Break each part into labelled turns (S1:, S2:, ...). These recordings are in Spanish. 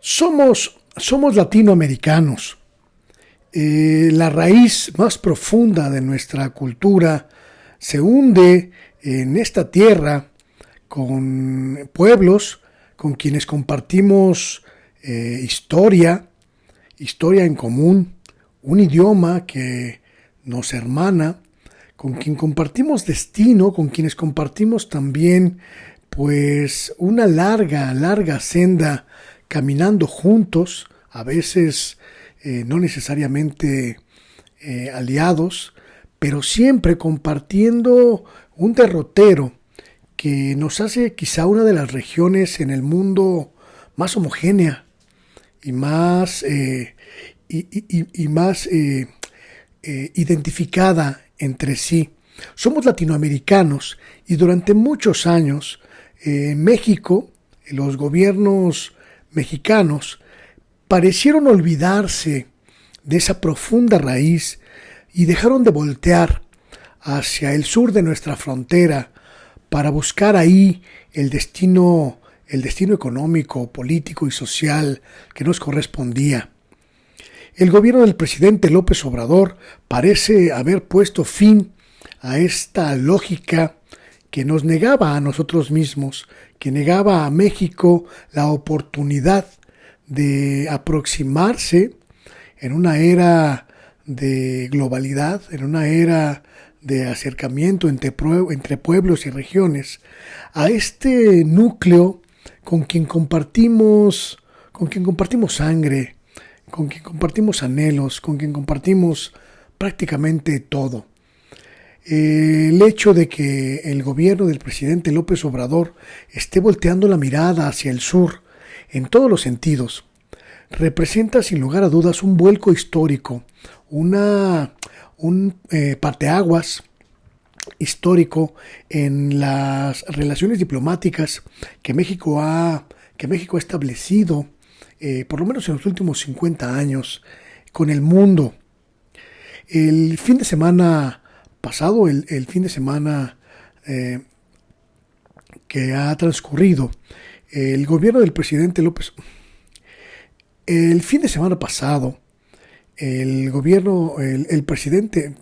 S1: Somos latinoamericanos. La raíz más profunda de nuestra cultura se hunde en esta tierra con pueblos con quienes compartimos historia en común, un idioma que nos hermana, con quien compartimos destino, con quienes compartimos también pues una larga senda caminando juntos, a veces no necesariamente aliados, pero siempre compartiendo un derrotero que nos hace quizá una de las regiones en el mundo más homogénea y más, identificada entre sí. Somos latinoamericanos y durante muchos años México, los gobiernos mexicanos parecieron olvidarse de esa profunda raíz y dejaron de voltear hacia el sur de nuestra frontera para buscar ahí el destino económico, político y social que nos correspondía. El gobierno del presidente López Obrador parece haber puesto fin a esta lógica que nos negaba a nosotros mismos, que negaba a México la oportunidad de aproximarse en una era de globalidad, en una era de acercamiento entre pueblos y regiones, a este núcleo con quien compartimos sangre, con quien compartimos anhelos, con quien compartimos prácticamente todo. El hecho de que el gobierno del presidente López Obrador esté volteando la mirada hacia el sur en todos los sentidos representa sin lugar a dudas un vuelco histórico, un parteaguas histórico en las relaciones diplomáticas que México ha establecido, por lo menos en los últimos 50 años, con el mundo. El fin de semana pasado, el fin de semana que ha transcurrido, el gobierno del presidente López... El fin de semana pasado, el presidente...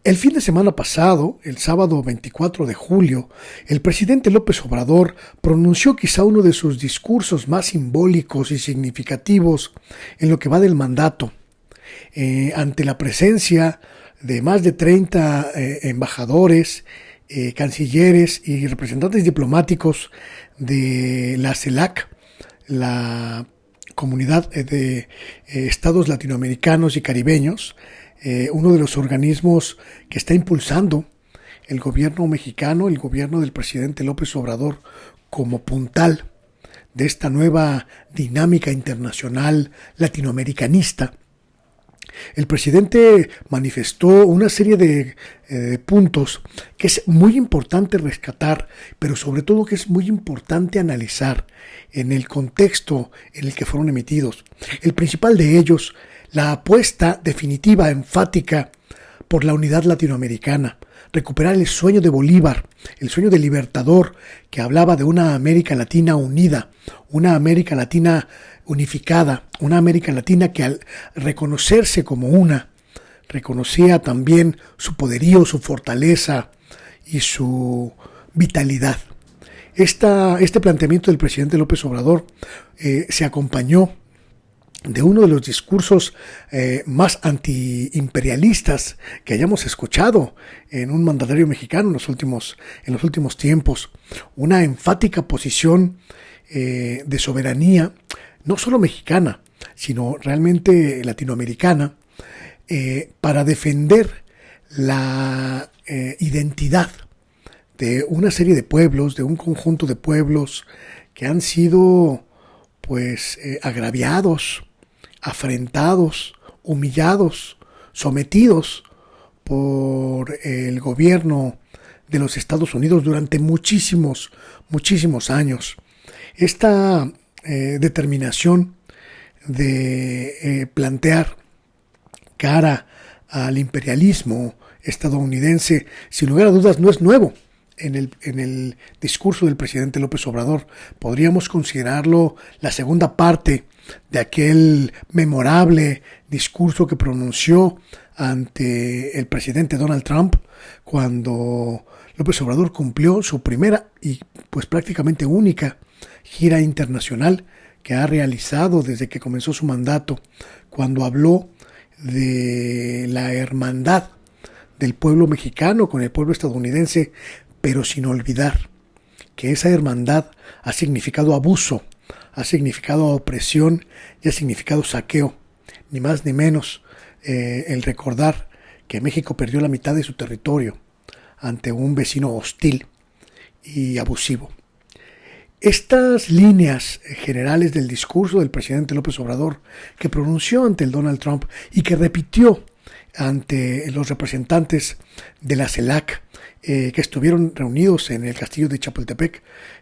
S1: El fin de semana pasado, el sábado 24 de julio, el presidente López Obrador pronunció quizá uno de sus discursos más simbólicos y significativos en lo que va del mandato, ante la presencia de más de 30 embajadores, cancilleres y representantes diplomáticos de la CELAC, la Comunidad de Estados Latinoamericanos y Caribeños, uno de los organismos que está impulsando el gobierno mexicano, el gobierno del presidente López Obrador, como puntal de esta nueva dinámica internacional latinoamericanista. El presidente manifestó una serie de puntos que es muy importante rescatar, pero sobre todo que es muy importante analizar en el contexto en el que fueron emitidos. El principal de ellos, la apuesta definitiva, enfática por la unidad latinoamericana, recuperar el sueño de Bolívar, el sueño del Libertador, que hablaba de una América Latina unida, una América Latina unificada, una América Latina que al reconocerse como una, reconocía también su poderío, su fortaleza y su vitalidad. Este planteamiento del presidente López Obrador se acompañó de uno de los discursos más antiimperialistas que hayamos escuchado en un mandatario mexicano en los últimos tiempos. Una enfática posición de soberanía, no solo mexicana, sino realmente latinoamericana, para defender la identidad de una serie de pueblos, de un conjunto de pueblos que han sido agraviados, afrentados, humillados, sometidos por el gobierno de los Estados Unidos durante muchísimos años. Esta determinación de plantear cara al imperialismo estadounidense, sin lugar a dudas no es nuevo en el discurso del presidente López Obrador. Podríamos considerarlo la segunda parte de aquel memorable discurso que pronunció ante el presidente Donald Trump cuando López Obrador cumplió su primera y pues prácticamente única gira internacional que ha realizado desde que comenzó su mandato, cuando habló de la hermandad del pueblo mexicano con el pueblo estadounidense, pero sin olvidar que esa hermandad ha significado abuso, ha significado opresión y ha significado saqueo, ni más ni menos. El recordar que México perdió la mitad de su territorio ante un vecino hostil y abusivo. Estas líneas generales del discurso del presidente López Obrador, que pronunció ante el Donald Trump y que repitió ante los representantes de la CELAC, que estuvieron reunidos en el castillo de Chapultepec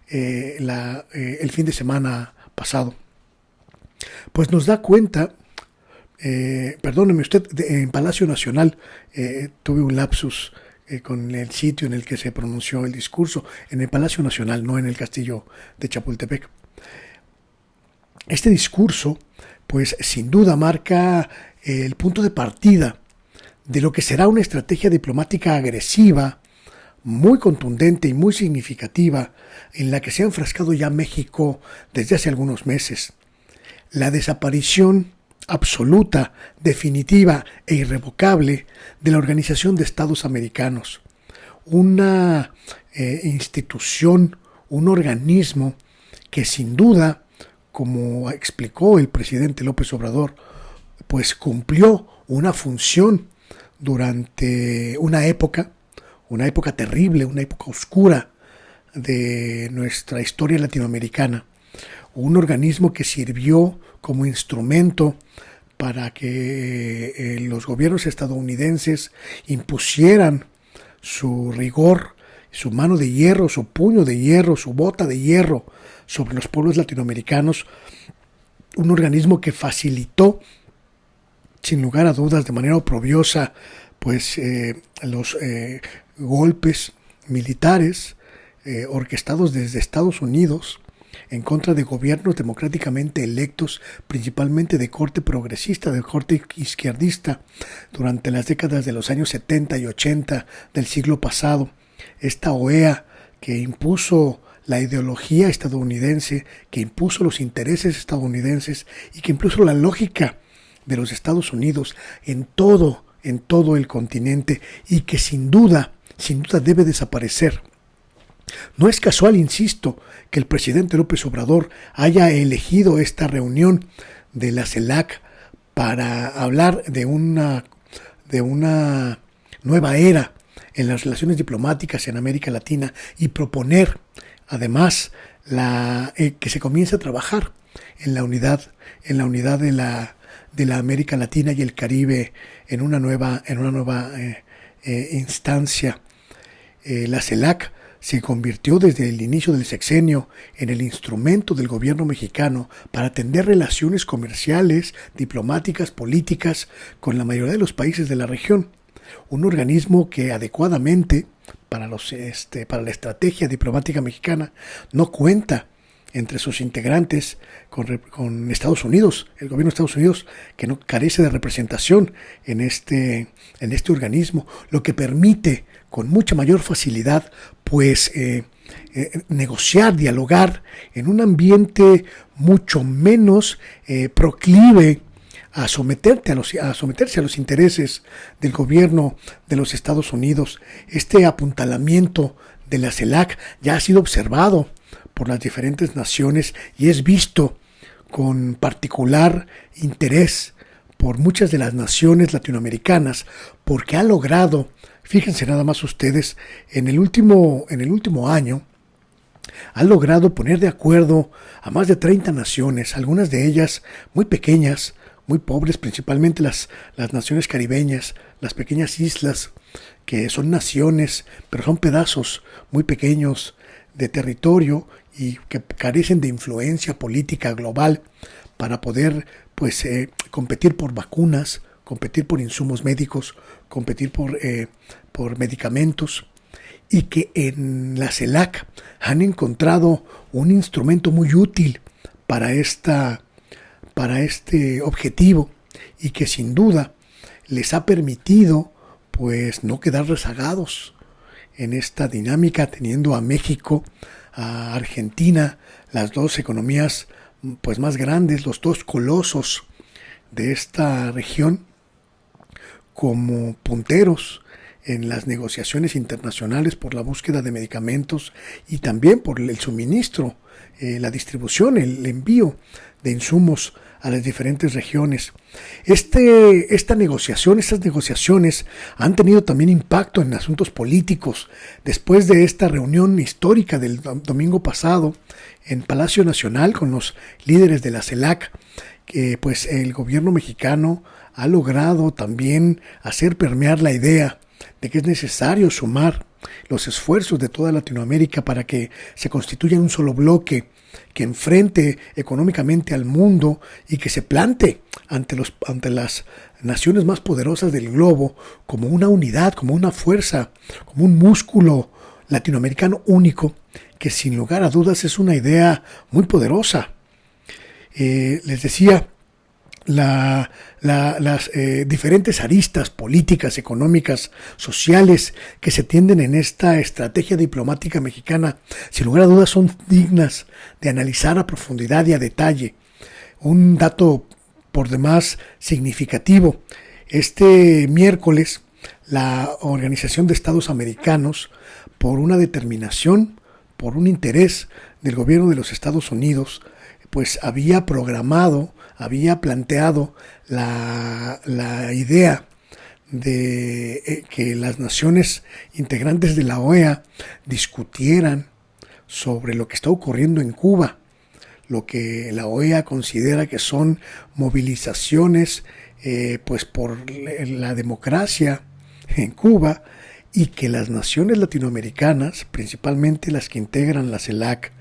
S1: el fin de semana pasado, pues nos da cuenta, perdóneme usted, en Palacio Nacional tuve un lapsus con el sitio en el que se pronunció el discurso, en el Palacio Nacional, no en el castillo de Chapultepec. Este discurso, pues sin duda marca el punto de partida de lo que será una estrategia diplomática agresiva, muy contundente y muy significativa, en la que se ha enfrascado ya México desde hace algunos meses. La desaparición absoluta, definitiva e irrevocable de la Organización de Estados Americanos, una institución, un organismo que sin duda, como explicó el presidente López Obrador, pues cumplió una función durante una época terrible, una época oscura de nuestra historia latinoamericana. Un organismo que sirvió como instrumento para que los gobiernos estadounidenses impusieran su rigor, su mano de hierro, su puño de hierro, su bota de hierro sobre los pueblos latinoamericanos. Un organismo que facilitó, sin lugar a dudas, de manera oprobiosa, pues los golpes militares orquestados desde Estados Unidos en contra de gobiernos democráticamente electos, principalmente de corte progresista, de corte izquierdista, durante las décadas de los años 70 y 80 del siglo pasado. Esta OEA que impuso la ideología estadounidense, que impuso los intereses estadounidenses y que impuso la lógica de los Estados Unidos en todo el continente, y que sin duda debe desaparecer. No es casual, insisto, que el presidente López Obrador haya elegido esta reunión de la CELAC para hablar de una nueva era en las relaciones diplomáticas en América Latina y proponer, además, que se comience a trabajar en la unidad de la América Latina y el Caribe en una nueva instancia. La CELAC se convirtió desde el inicio del sexenio en el instrumento del gobierno mexicano para atender relaciones comerciales, diplomáticas, políticas con la mayoría de los países de la región. Un organismo que adecuadamente para la estrategia diplomática mexicana no cuenta entre sus integrantes con Estados Unidos, el gobierno de Estados Unidos, que no carece de representación en este organismo, lo que permite con mucha mayor facilidad pues negociar, dialogar en un ambiente mucho menos proclive a someterse a los intereses del gobierno de los Estados Unidos. Este apuntalamiento de la CELAC ya ha sido observado por las diferentes naciones y es visto con particular interés por muchas de las naciones latinoamericanas, porque ha logrado, fíjense nada más ustedes, en el último año, ha logrado poner de acuerdo a más de 30 naciones, algunas de ellas muy pequeñas, muy pobres, principalmente las naciones caribeñas, las pequeñas islas, que son naciones, pero son pedazos muy pequeños de territorio y que carecen de influencia política global para poder competir por vacunas, competir por insumos médicos, competir por medicamentos, y que en la CELAC han encontrado un instrumento muy útil para este objetivo, y que sin duda les ha permitido pues no quedar rezagados en esta dinámica, teniendo a México, a Argentina, las dos economías pues más grandes, los dos colosos de esta región, como punteros en las negociaciones internacionales por la búsqueda de medicamentos y también por el suministro, la distribución, el envío de insumos a las diferentes regiones. Estas negociaciones han tenido también impacto en asuntos políticos. Después de esta reunión histórica del domingo pasado en Palacio Nacional con los líderes de la CELAC, pues el gobierno mexicano ha logrado también hacer permear la idea de que es necesario sumar los esfuerzos de toda Latinoamérica para que se constituya un solo bloque que enfrente económicamente al mundo y que se plante ante las naciones más poderosas del globo como una unidad, como una fuerza, como un músculo latinoamericano único, que sin lugar a dudas es una idea muy poderosa. Les decía, las diferentes aristas políticas, económicas, sociales que se tienden en esta estrategia diplomática mexicana, sin lugar a dudas son dignas de analizar a profundidad y a detalle. Un dato por demás significativo: este miércoles la Organización de Estados Americanos, por una determinación, por un interés del gobierno de los Estados Unidos, pues había planteado la idea de que las naciones integrantes de la OEA discutieran sobre lo que está ocurriendo en Cuba, lo que la OEA considera que son movilizaciones pues por la democracia en Cuba, y que las naciones latinoamericanas, principalmente las que integran la CELAC,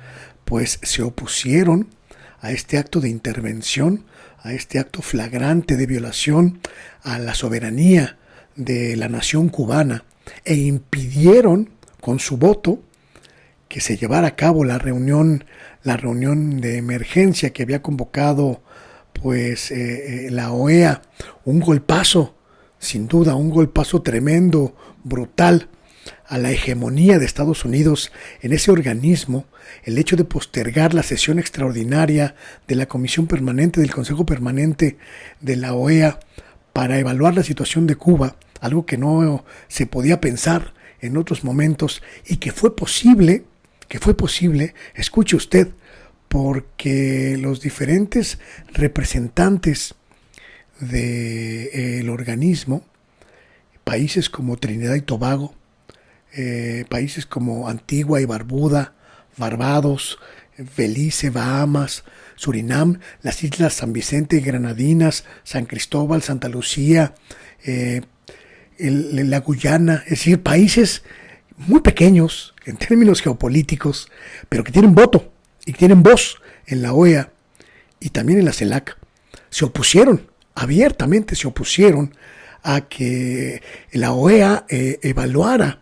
S1: pues se opusieron a este acto de intervención, a este acto flagrante de violación a la soberanía de la nación cubana, e impidieron con su voto que se llevara a cabo la reunión de emergencia que había convocado pues la OEA. Un golpazo, sin duda, un golpazo tremendo, brutal, a la hegemonía de Estados Unidos en ese organismo. El hecho de postergar la sesión extraordinaria de la Comisión Permanente, del Consejo Permanente de la OEA, para evaluar la situación de Cuba, algo que no se podía pensar en otros momentos, y que fue posible, escuche usted, porque los diferentes representantes del organismo, países como Trinidad y Tobago, países como Antigua y Barbuda, Barbados, Belice, Bahamas, Surinam, las islas San Vicente y Granadinas, San Cristóbal, Santa Lucía, la Guyana, es decir, países muy pequeños en términos geopolíticos, pero que tienen voto y tienen voz en la OEA y también en la CELAC, abiertamente se opusieron a que la OEA evaluara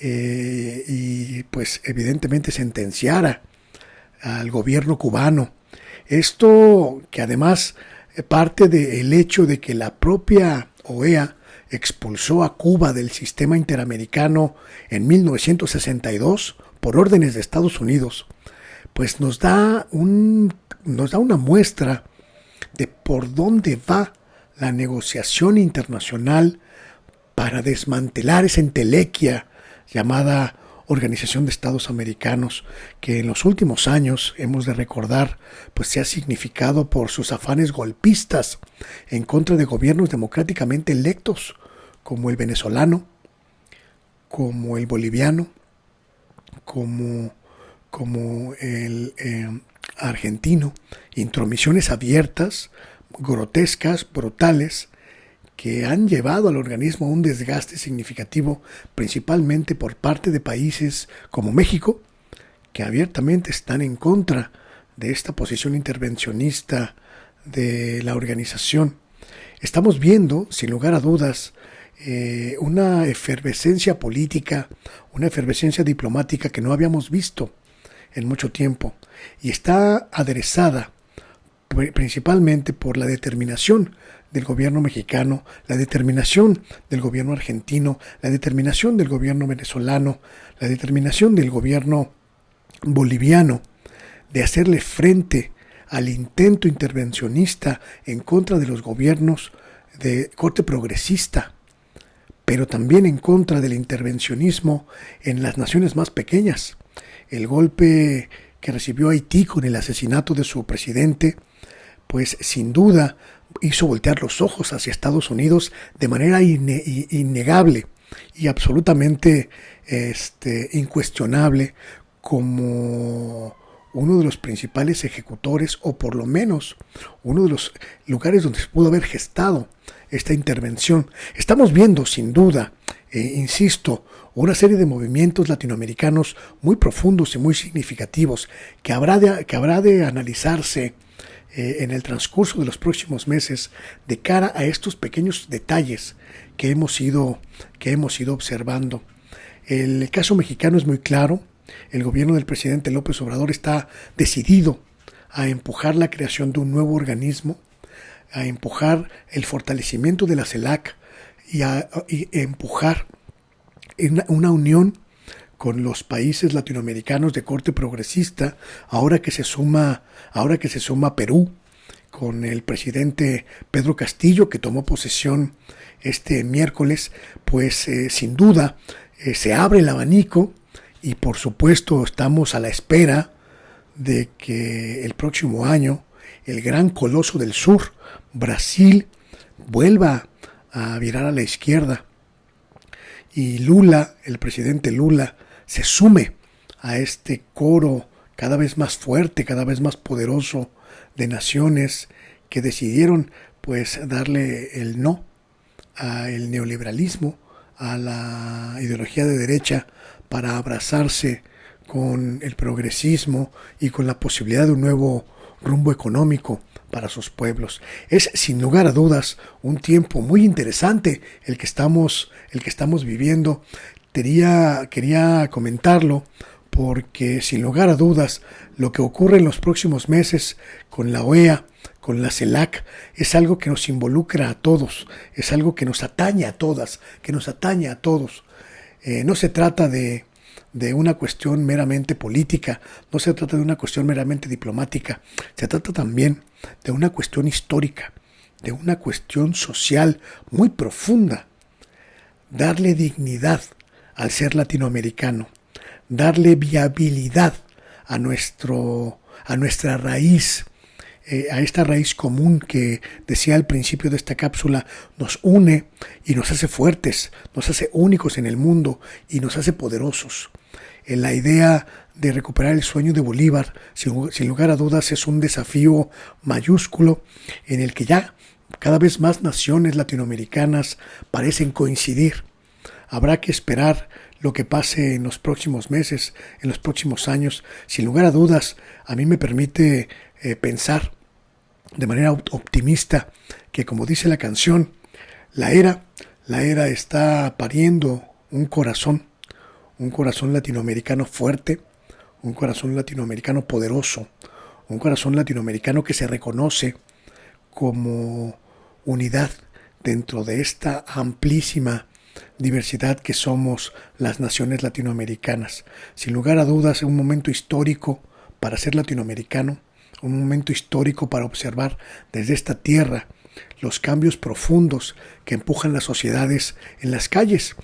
S1: y pues evidentemente sentenciara al gobierno cubano. Esto que además parte del hecho de que la propia OEA expulsó a Cuba del sistema interamericano en 1962 por órdenes de Estados Unidos, pues nos da una muestra de por dónde va la negociación internacional para desmantelar esa entelequia llamada Organización de Estados Americanos, que en los últimos años, hemos de recordar, pues se ha significado por sus afanes golpistas en contra de gobiernos democráticamente electos, como el venezolano, como el boliviano, como el argentino. Intromisiones abiertas, grotescas, brutales, que han llevado al organismo a un desgaste significativo, principalmente por parte de países como México, que abiertamente están en contra de esta posición intervencionista de la organización. Estamos viendo, sin lugar a dudas, una efervescencia política, una efervescencia diplomática que no habíamos visto en mucho tiempo, y está aderezada principalmente por la determinación del gobierno mexicano, la determinación del gobierno argentino, la determinación del gobierno venezolano, la determinación del gobierno boliviano de hacerle frente al intento intervencionista en contra de los gobiernos de corte progresista, pero también en contra del intervencionismo en las naciones más pequeñas. El golpe que recibió Haití con el asesinato de su presidente, pues sin duda hizo voltear los ojos hacia Estados Unidos de manera innegable y absolutamente incuestionable como uno de los principales ejecutores, o por lo menos uno de los lugares donde se pudo haber gestado esta intervención. Estamos viendo sin duda, insisto, una serie de movimientos latinoamericanos muy profundos y muy significativos que habrá de analizarse en el transcurso de los próximos meses de cara a estos pequeños detalles que hemos ido observando. El caso mexicano es muy claro. El gobierno del presidente López Obrador está decidido a empujar la creación de un nuevo organismo, a empujar el fortalecimiento de la CELAC y a empujar una unión con los países latinoamericanos de corte progresista, ahora que se suma Perú, con el presidente Pedro Castillo, que tomó posesión este miércoles. Pues sin duda se abre el abanico, y por supuesto estamos a la espera de que el próximo año el gran coloso del sur, Brasil, vuelva a virar a la izquierda, y Lula, el presidente Lula, se sume a este coro cada vez más fuerte, cada vez más poderoso de naciones que decidieron pues darle el no al neoliberalismo, a la ideología de derecha, para abrazarse con el progresismo y con la posibilidad de un nuevo rumbo económico para sus pueblos. Es sin lugar a dudas un tiempo muy interesante el que estamos viviendo. Quería comentarlo porque sin lugar a dudas lo que ocurre en los próximos meses con la OEA, con la CELAC, es algo que nos involucra a todos, es algo que nos atañe a todas, que nos atañe a todos. No se trata de una cuestión meramente política, no se trata de una cuestión meramente diplomática, se trata también de una cuestión histórica, de una cuestión social muy profunda. Darle dignidad al ser latinoamericano, darle viabilidad a nuestra raíz, a esta raíz común que decía al principio de esta cápsula, nos une y nos hace fuertes, nos hace únicos en el mundo y nos hace poderosos. La idea de recuperar el sueño de Bolívar, sin lugar a dudas, es un desafío mayúsculo en el que ya cada vez más naciones latinoamericanas parecen coincidir. Habrá que esperar lo que pase en los próximos meses, en los próximos años. Sin lugar a dudas, a mí me permite pensar de manera optimista que, como dice la canción, la era está pariendo un corazón latinoamericano fuerte, un corazón latinoamericano poderoso, un corazón latinoamericano que se reconoce como unidad dentro de esta amplísima diversidad que somos las naciones latinoamericanas. Sin lugar a dudas, es un momento histórico para ser latinoamericano, un momento histórico para observar desde esta tierra los cambios profundos que empujan las sociedades en las calles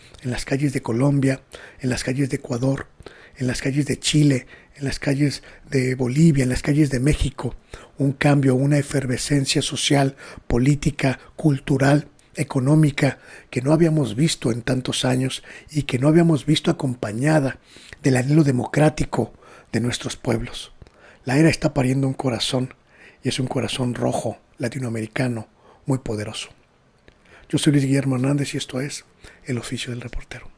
S1: de Colombia, en las calles de Ecuador, en las calles de Chile, en las calles de Bolivia, en las calles de México. Un cambio, una efervescencia social, política, cultural, económica que no habíamos visto en tantos años y que no habíamos visto acompañada del anhelo democrático de nuestros pueblos. La era está pariendo un corazón, y es un corazón rojo, latinoamericano, muy poderoso. Yo soy Luis Guillermo Hernández y esto es El Oficio del Reportero.